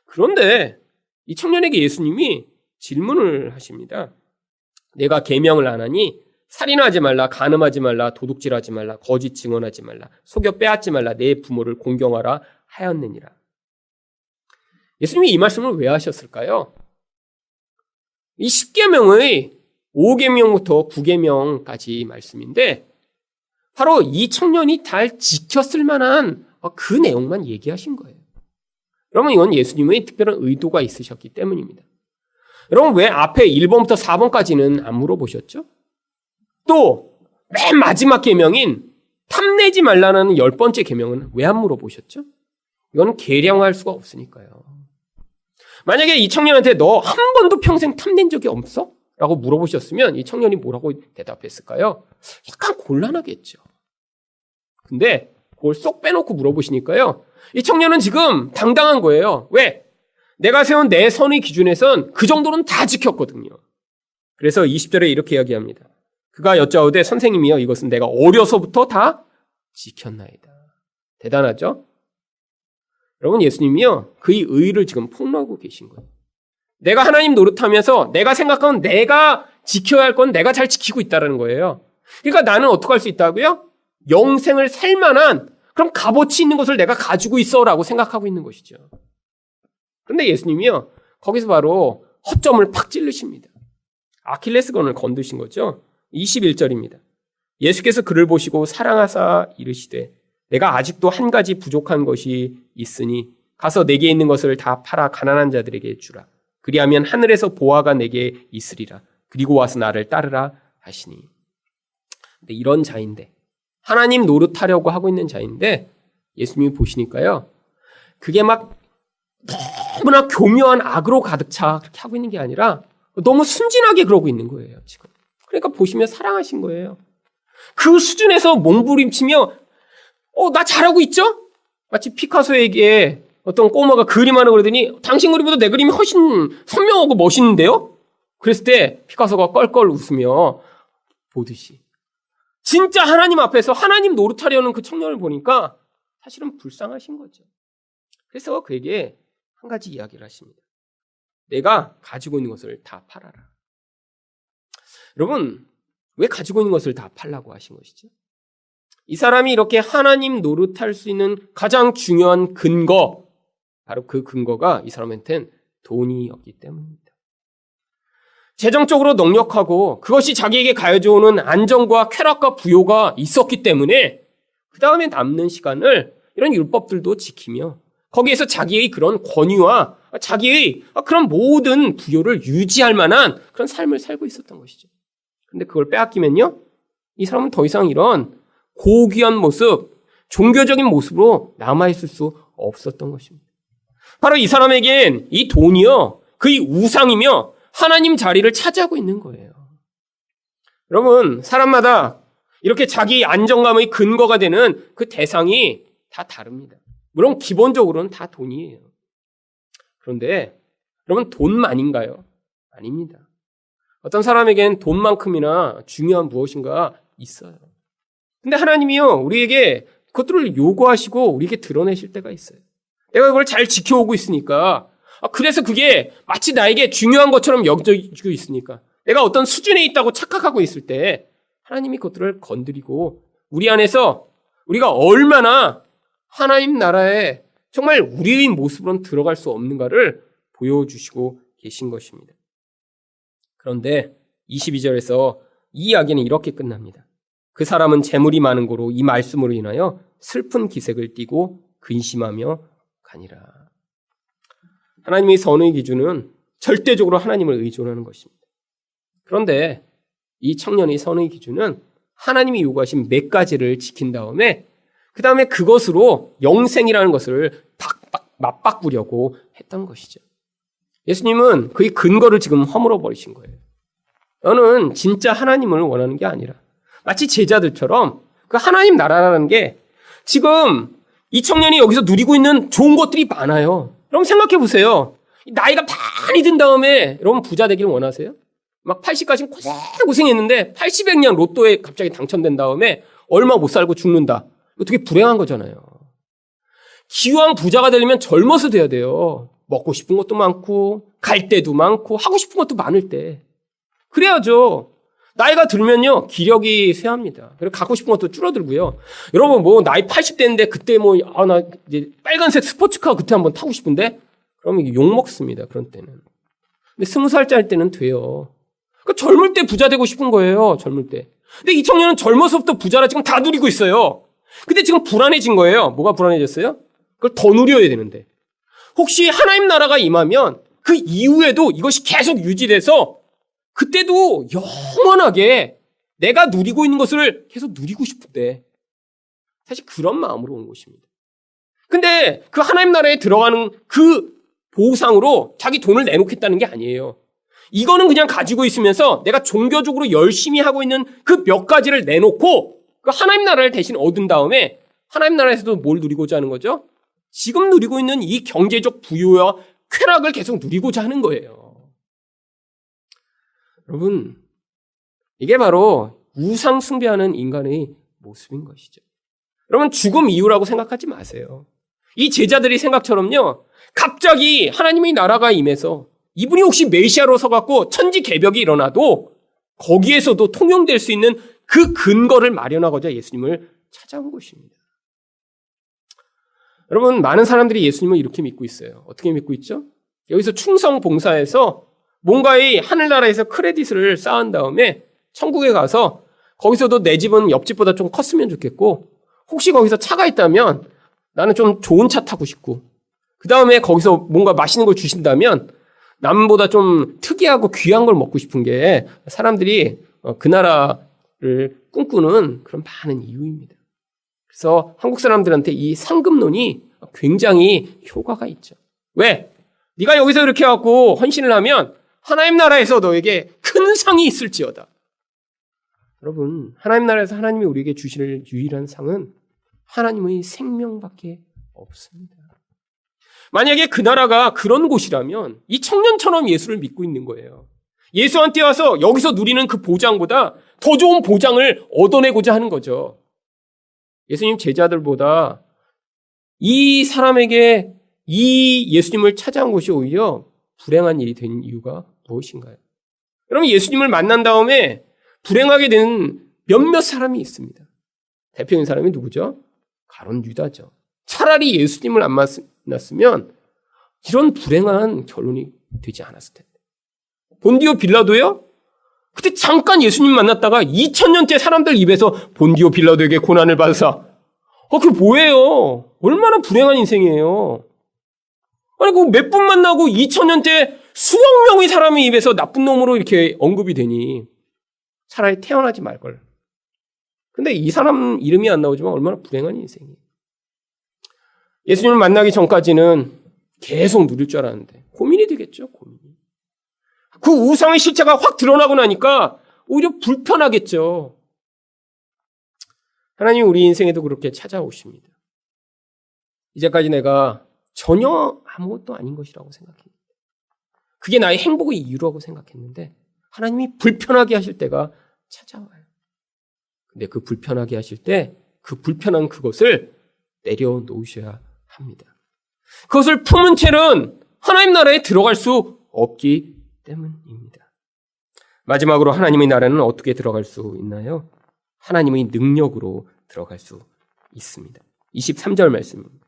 그런데 이 청년에게 예수님이 질문을 하십니다. 내가 계명을 안 하니 살인하지 말라, 간음하지 말라, 도둑질하지 말라, 거짓 증언하지 말라, 속여 빼앗지 말라, 내 부모를 공경하라 하였느니라. 예수님이 이 말씀을 왜 하셨을까요? 이 10계명의 5계명부터 9계명까지 말씀인데 바로 이 청년이 잘 지켰을 만한 그 내용만 얘기하신 거예요. 여러분, 이건 예수님의 특별한 의도가 있으셨기 때문입니다. 여러분, 왜 앞에 1번부터 4번까지는 안 물어보셨죠? 또 맨 마지막 계명인 탐내지 말라는 10번째 계명은 왜 안 물어보셨죠? 이건 계량할 수가 없으니까요. 만약에 이 청년한테 너 한 번도 평생 탐낸 적이 없어? 라고 물어보셨으면 이 청년이 뭐라고 대답했을까요? 약간 곤란하겠죠. 근데 그걸 쏙 빼놓고 물어보시니까요. 이 청년은 지금 당당한 거예요. 왜? 내가 세운 내 선의 기준에선 그 정도는 다 지켰거든요. 그래서 20절에 이렇게 이야기합니다. 그가 여짜오되 선생님이여 이것은 내가 어려서부터 다 지켰나이다. 대단하죠? 여러분, 예수님이요 그의 의의를 지금 폭로하고 계신 거예요. 내가 하나님 노릇하면서 내가 생각하는 내가 지켜야 할 건 내가 잘 지키고 있다는 거예요. 그러니까 나는 어떻게 할 수 있다고요? 영생을 살 만한 그럼 값어치 있는 것을 내가 가지고 있어라고 생각하고 있는 것이죠. 그런데 예수님이요 거기서 바로 허점을 팍 찔르십니다. 아킬레스건을 건드신 거죠. 21절입니다. 예수께서 그를 보시고 사랑하사 이르시되 내가 아직도 한 가지 부족한 것이 있으니 가서 내게 있는 것을 다 팔아 가난한 자들에게 주라. 그리하면 하늘에서 보화가 내게 있으리라. 그리고 와서 나를 따르라 하시니. 근데 이런 자인데 하나님 노릇하려고 하고 있는 자인데 예수님이 보시니까요. 그게 막 너무나 교묘한 악으로 가득 차 그렇게 하고 있는 게 아니라 너무 순진하게 그러고 있는 거예요. 지금. 그러니까 보시면 사랑하신 거예요. 그 수준에서 몸부림치며 나 잘하고 있죠? 마치 피카소에게 어떤 꼬마가 그림하는 그러더니 당신 그림보다 내 그림이 훨씬 선명하고 멋있는데요? 그랬을 때 피카소가 껄껄 웃으며 보듯이 진짜 하나님 앞에서 하나님 노릇하려는 그 청년을 보니까 사실은 불쌍하신 거죠. 그래서 그에게 한 가지 이야기를 하십니다. 내가 가지고 있는 것을 다 팔아라. 여러분, 왜 가지고 있는 것을 다 팔라고 하신 것이죠? 이 사람이 이렇게 하나님 노릇할 수 있는 가장 중요한 근거, 바로 그 근거가 이 사람한테는 돈이었기 때문입니다. 재정적으로 넉넉하고 그것이 자기에게 가져오는 안정과 쾌락과 부요가 있었기 때문에 그 다음에 남는 시간을 이런 율법들도 지키며 거기에서 자기의 그런 권위와 자기의 그런 모든 부요를 유지할 만한 그런 삶을 살고 있었던 것이죠. 그런데 그걸 빼앗기면요, 이 사람은 더 이상 이런 고귀한 모습, 종교적인 모습으로 남아있을 수 없었던 것입니다. 바로 이 사람에겐 이 돈이요, 그의 우상이며 하나님 자리를 차지하고 있는 거예요. 여러분, 사람마다 이렇게 자기 안정감의 근거가 되는 그 대상이 다 다릅니다. 물론 기본적으로는 다 돈이에요. 그런데 여러분, 돈만인가요? 아닙니다. 어떤 사람에겐 돈만큼이나 중요한 무엇인가 있어요. 근데 하나님이요, 우리에게 그것들을 요구하시고 우리에게 드러내실 때가 있어요. 내가 그걸 잘 지켜오고 있으니까 그래서 그게 마치 나에게 중요한 것처럼 여겨지고 있으니까 내가 어떤 수준에 있다고 착각하고 있을 때 하나님이 그것들을 건드리고 우리 안에서 우리가 얼마나 하나님 나라에 정말 우리의 모습으로는 들어갈 수 없는가를 보여주시고 계신 것입니다. 그런데 22절에서 이 이야기는 이렇게 끝납니다. 그 사람은 재물이 많은 고로 이 말씀으로 인하여 슬픈 기색을 띠고 근심하며 가니라. 하나님의 선의 기준은 절대적으로 하나님을 의존하는 것입니다. 그런데 이 청년의 선의 기준은 하나님이 요구하신 몇 가지를 지킨 다음에 그 다음에 그것으로 영생이라는 것을 맞바꾸려고 했던 것이죠. 예수님은 그의 근거를 지금 허물어 버리신 거예요. 너는 진짜 하나님을 원하는 게 아니라 마치 제자들처럼 그 하나님 나라라는 게 지금 이 청년이 여기서 누리고 있는 좋은 것들이 많아요. 여러분 생각해 보세요. 나이가 많이 든 다음에 여러분 부자 되기를 원하세요? 막 80까지 고생했는데 80에 그냥 로또에 갑자기 당첨된 다음에 얼마 못 살고 죽는다. 이거 되게 불행한 거잖아요. 기왕 부자가 되려면 젊어서 돼야 돼요. 먹고 싶은 것도 많고 갈 데도 많고 하고 싶은 것도 많을 때. 그래야죠. 나이가 들면요 기력이 쇠합니다. 그리고 갖고 싶은 것도 줄어들고요. 여러분 뭐 나이 80대인데 그때 나 이제 빨간색 스포츠카 그때 한번 타고 싶은데 그러면 욕 먹습니다. 그런 때는. 근데 20살짜리 때는 돼요. 그러니까 젊을 때 부자 되고 싶은 거예요. 젊을 때. 근데 이 청년은 젊어서부터 부자라 지금 다 누리고 있어요. 근데 지금 불안해진 거예요. 뭐가 불안해졌어요? 그걸 더 누려야 되는데. 혹시 하나님 나라가 임하면 그 이후에도 이것이 계속 유지돼서 그때도 영원하게 내가 누리고 있는 것을 계속 누리고 싶은데 사실 그런 마음으로 온 것입니다. 근데 그 하나님 나라에 들어가는 그 보상으로 자기 돈을 내놓겠다는 게 아니에요. 이거는 그냥 가지고 있으면서 내가 종교적으로 열심히 하고 있는 그 몇 가지를 내놓고 그 하나님 나라를 대신 얻은 다음에 하나님 나라에서도 뭘 누리고자 하는 거죠? 지금 누리고 있는 이 경제적 부유와 쾌락을 계속 누리고자 하는 거예요. 여러분, 이게 바로 우상 숭배하는 인간의 모습인 것이죠. 여러분, 죽음 이후라고 생각하지 마세요. 이 제자들의 생각처럼요, 갑자기 하나님의 나라가 임해서 이분이 혹시 메시아로 서갖고 천지개벽이 일어나도 거기에서도 통용될 수 있는 그 근거를 마련하고자 예수님을 찾아온 것입니다. 여러분, 많은 사람들이 예수님을 이렇게 믿고 있어요. 어떻게 믿고 있죠? 여기서 충성 봉사해서 뭔가의 하늘나라에서 크레딧을 쌓은 다음에 천국에 가서 거기서도 내 집은 옆집보다 좀 컸으면 좋겠고 혹시 거기서 차가 있다면 나는 좀 좋은 차 타고 싶고 그 다음에 거기서 뭔가 맛있는 걸 주신다면 남보다 좀 특이하고 귀한 걸 먹고 싶은 게 사람들이 그 나라를 꿈꾸는 그런 많은 이유입니다. 그래서 한국 사람들한테 이 상급론이 굉장히 효과가 있죠. 왜? 네가 여기서 이렇게 해갖고 헌신을 하면 하나님 나라에서 너에게 큰 상이 있을지어다. 여러분, 하나님 나라에서 하나님이 우리에게 주실 유일한 상은 하나님의 생명밖에 없습니다. 만약에 그 나라가 그런 곳이라면 이 청년처럼 예수를 믿고 있는 거예요. 예수한테 와서 여기서 누리는 그 보장보다 더 좋은 보장을 얻어내고자 하는 거죠. 예수님 제자들보다 이 사람에게 이 예수님을 찾아온 것이 오히려 불행한 일이 된 이유가 무엇인가요? 여러분, 예수님을 만난 다음에 불행하게 된 몇몇 사람이 있습니다. 대표적인 사람이 누구죠? 가룟 유다죠. 차라리 예수님을 안 만났으면 이런 불행한 결론이 되지 않았을 텐데. 본디오 빌라도요? 그때 잠깐 예수님 만났다가 2000년째 사람들 입에서 본디오 빌라도에게 고난을 받으사. 그게 뭐예요? 얼마나 불행한 인생이에요. 아니, 그 몇 분 만나고 2000년째 수억 명의 사람의 입에서 나쁜 놈으로 이렇게 언급이 되니 차라리 태어나지 말걸. 근데 이 사람 이름이 안 나오지만 얼마나 불행한 인생이에요. 예수님을 만나기 전까지는 계속 누릴 줄 알았는데 고민이 되겠죠. 고민이. 그 우상의 실체가 확 드러나고 나니까 오히려 불편하겠죠. 하나님이 우리 인생에도 그렇게 찾아오십니다. 이제까지 내가 전혀 아무것도 아닌 것이라고 생각했는데 그게 나의 행복의 이유라고 생각했는데 하나님이 불편하게 하실 때가 찾아와요. 근데 그 불편하게 하실 때 그 불편한 그것을 내려놓으셔야 합니다. 그것을 품은 채는 하나님 나라에 들어갈 수 없기 때문입니다. 마지막으로 하나님의 나라는 어떻게 들어갈 수 있나요? 하나님의 능력으로 들어갈 수 있습니다. 23절 말씀입니다.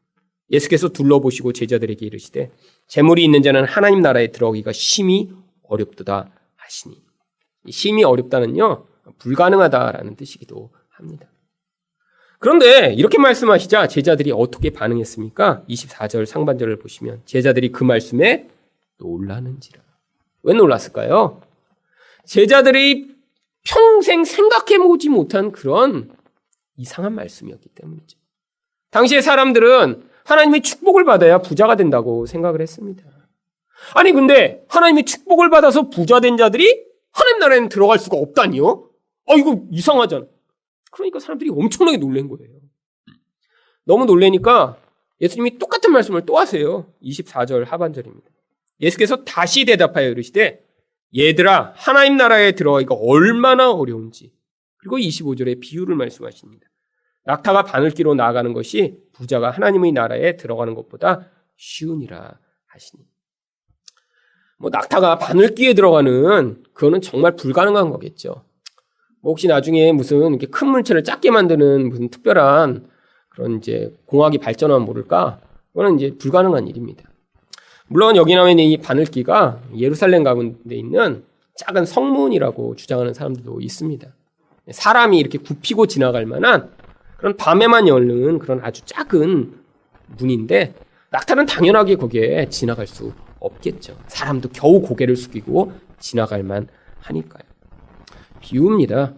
예수께서 둘러보시고 제자들에게 이르시되 재물이 있는 자는 하나님 나라에 들어가기가 심히 어렵도다 하시니. 심히 어렵다는요, 불가능하다라는 뜻이기도 합니다. 그런데 이렇게 말씀하시자 제자들이 어떻게 반응했습니까? 24절 상반절을 보시면 제자들이 그 말씀에 놀라는지라. 왜 놀랐을까요? 제자들이 평생 생각해보지 못한 그런 이상한 말씀이었기 때문이죠. 당시의 사람들은 하나님의 축복을 받아야 부자가 된다고 생각을 했습니다. 아니 근데 하나님의 축복을 받아서 부자 된 자들이 하나님 나라에는 들어갈 수가 없다니요? 이거 이상하잖아. 그러니까 사람들이 엄청나게 놀란 거예요. 너무 놀라니까 예수님이 똑같은 말씀을 또 하세요. 24절 하반절입니다. 예수께서 다시 대답하여 이르시되 얘들아 하나님 나라에 들어가기가 얼마나 어려운지. 그리고 25절에 비유를 말씀하십니다. 낙타가 바늘기로 나아가는 것이 부자가 하나님의 나라에 들어가는 것보다 쉬우니라 하시니. 낙타가 바늘기에 들어가는 그거는 정말 불가능한 거겠죠. 혹시 나중에 무슨 이렇게 큰 물체를 작게 만드는 무슨 특별한 그런 이제 공학이 발전하면 모를까? 그거는 이제 불가능한 일입니다. 물론 여기 나오는 이 바늘기가 예루살렘 가운데 있는 작은 성문이라고 주장하는 사람들도 있습니다. 사람이 이렇게 굽히고 지나갈 만한 그런 밤에만 열는 그런 아주 작은 문인데 낙타는 당연하게 거기에 지나갈 수 없겠죠. 사람도 겨우 고개를 숙이고 지나갈 만 하니까요. 비유입니다.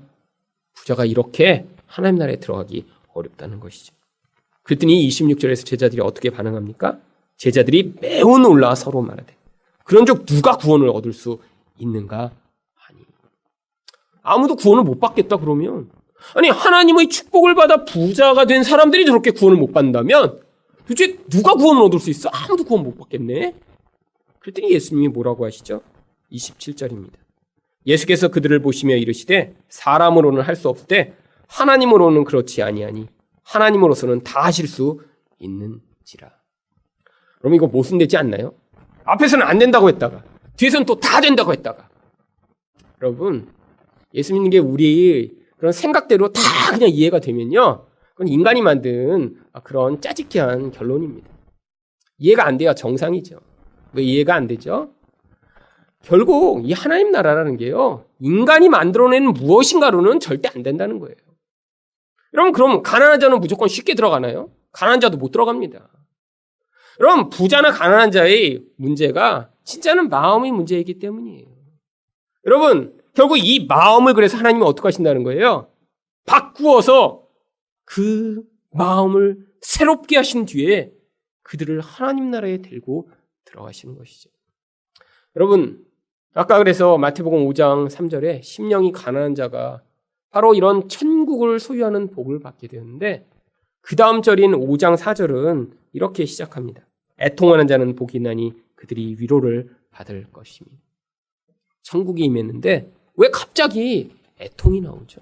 부자가 이렇게 하나님 나라에 들어가기 어렵다는 것이죠. 그랬더니 26절에서 제자들이 어떻게 반응합니까? 제자들이 매우 놀라 서로 말하되 그런즉 누가 구원을 얻을 수 있는가 하니. 아무도 구원을 못 받겠다 그러면, 아니 하나님의 축복을 받아 부자가 된 사람들이 저렇게 구원을 못 받는다면 도대체 누가 구원을 얻을 수 있어? 아무도 구원 못 받겠네. 그랬더니 예수님이 뭐라고 하시죠? 27절입니다. 예수께서 그들을 보시며 이르시되 사람으로는 할 수 없되 하나님으로는 그렇지 아니하니 하나님으로서는 다 하실 수 있는지라. 그럼 이거 모순되지 않나요? 앞에서는 안 된다고 했다가 뒤에서는 또 다 된다고 했다가. 여러분, 예수 믿는 게 우리 그런 생각대로 다 그냥 이해가 되면요, 그건 인간이 만든 그런 짜집기한 결론입니다. 이해가 안 돼야 정상이죠. 왜 이해가 안 되죠? 결국 이 하나님 나라라는 게요, 인간이 만들어낸 무엇인가로는 절대 안 된다는 거예요. 여러분, 그럼 가난한 자는 무조건 쉽게 들어가나요? 가난한 자도 못 들어갑니다. 여러분, 부자나 가난한 자의 문제가 진짜는 마음의 문제이기 때문이에요. 여러분, 결국 이 마음을 그래서 하나님이 어떻게 하신다는 거예요? 바꾸어서 그 마음을 새롭게 하신 뒤에 그들을 하나님 나라에 데리고 들어가시는 것이죠. 여러분, 아까 그래서 마태복음 5장 3절에 심령이 가난한 자가 바로 이런 천국을 소유하는 복을 받게 되었는데, 그 다음 절인 5장 4절은 이렇게 시작합니다. 애통하는 자는 복이 있나니 그들이 위로를 받을 것입니다. 천국이 임했는데 왜 갑자기 애통이 나오죠?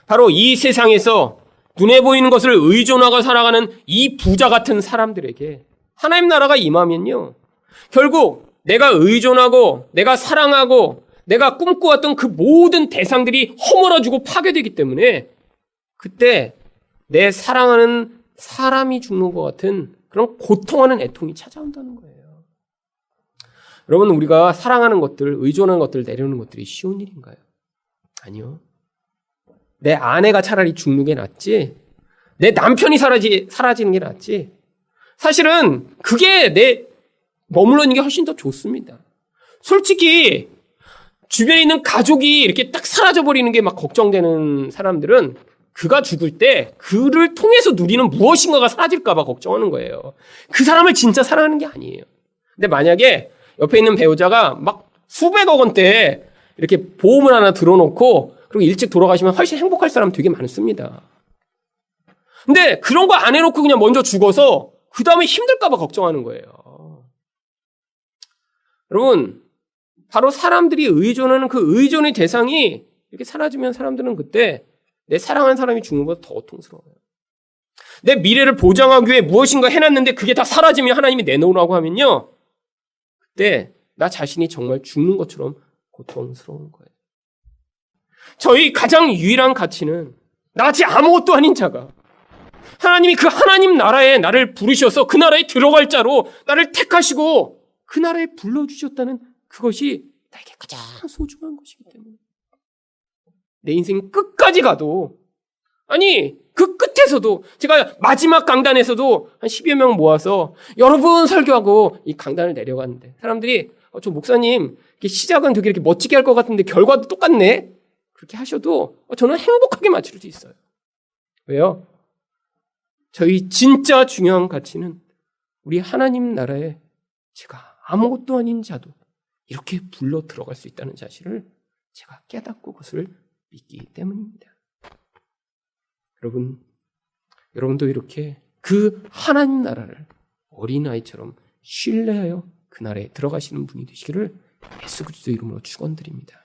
바로 이 세상에서 눈에 보이는 것을 의존하고 살아가는 이 부자 같은 사람들에게 하나님 나라가 임하면요, 결국 내가 의존하고 내가 사랑하고 내가 꿈꿔왔던 그 모든 대상들이 허물어지고 파괴되기 때문에 그때 내 사랑하는 사람이 죽는 것 같은 그런 고통하는 애통이 찾아온다는 거예요. 여러분, 우리가 사랑하는 것들, 의존하는 것들 내려놓는 것들이 쉬운 일인가요? 아니요. 내 아내가 차라리 죽는 게 낫지, 내 남편이 사라지는 게 낫지, 사실은 그게 내 머물러 있는 게 훨씬 더 좋습니다. 솔직히 주변에 있는 가족이 이렇게 딱 사라져버리는 게 막 걱정되는 사람들은 그가 죽을 때 그를 통해서 누리는 무엇인가가 사라질까 봐 걱정하는 거예요. 그 사람을 진짜 사랑하는 게 아니에요. 근데 만약에 옆에 있는 배우자가 막 수백억 원대 이렇게 보험을 하나 들어놓고 그리고 일찍 돌아가시면 훨씬 행복할 사람 되게 많습니다. 근데 그런 거 안 해놓고 그냥 먼저 죽어서 그 다음에 힘들까 봐 걱정하는 거예요. 여러분, 바로 사람들이 의존하는 그 의존의 대상이 이렇게 사라지면 사람들은 그때 내 사랑하는 사람이 죽는 것보다 더 고통스러워요. 내 미래를 보장하기 위해 무엇인가 해놨는데 그게 다 사라지면 하나님이 내놓으라고 하면요, 그때 나 자신이 정말 죽는 것처럼 고통스러운 거예요. 저희 가장 유일한 가치는 나같이 아무것도 아닌 자가 하나님이 그 하나님 나라에 나를 부르셔서 그 나라에 들어갈 자로 나를 택하시고 그 나라에 불러주셨다는 그것이 나에게 가장 소중한 것이기 때문에 내 인생 끝까지 가도 아니 그 끝에서도 제가 마지막 강단에서도 한 10여 명 모아서 여러 번 설교하고 이 강단을 내려갔는데 사람들이 저 목사님 시작은 되게 이렇게 멋지게 할 것 같은데 결과도 똑같네 그렇게 하셔도 저는 행복하게 마칠 수 있어요. 왜요? 저희 진짜 중요한 가치는 우리 하나님 나라에 제가 아무것도 아닌 자도 이렇게 불러 들어갈 수 있다는 사실을 제가 깨닫고 그것을 믿기 때문입니다. 여러분도 이렇게 그 하나님 나라를 어린아이처럼 신뢰하여 그 나라에 들어가시는 분이 되시기를 예수 그리스도 이름으로 축원드립니다.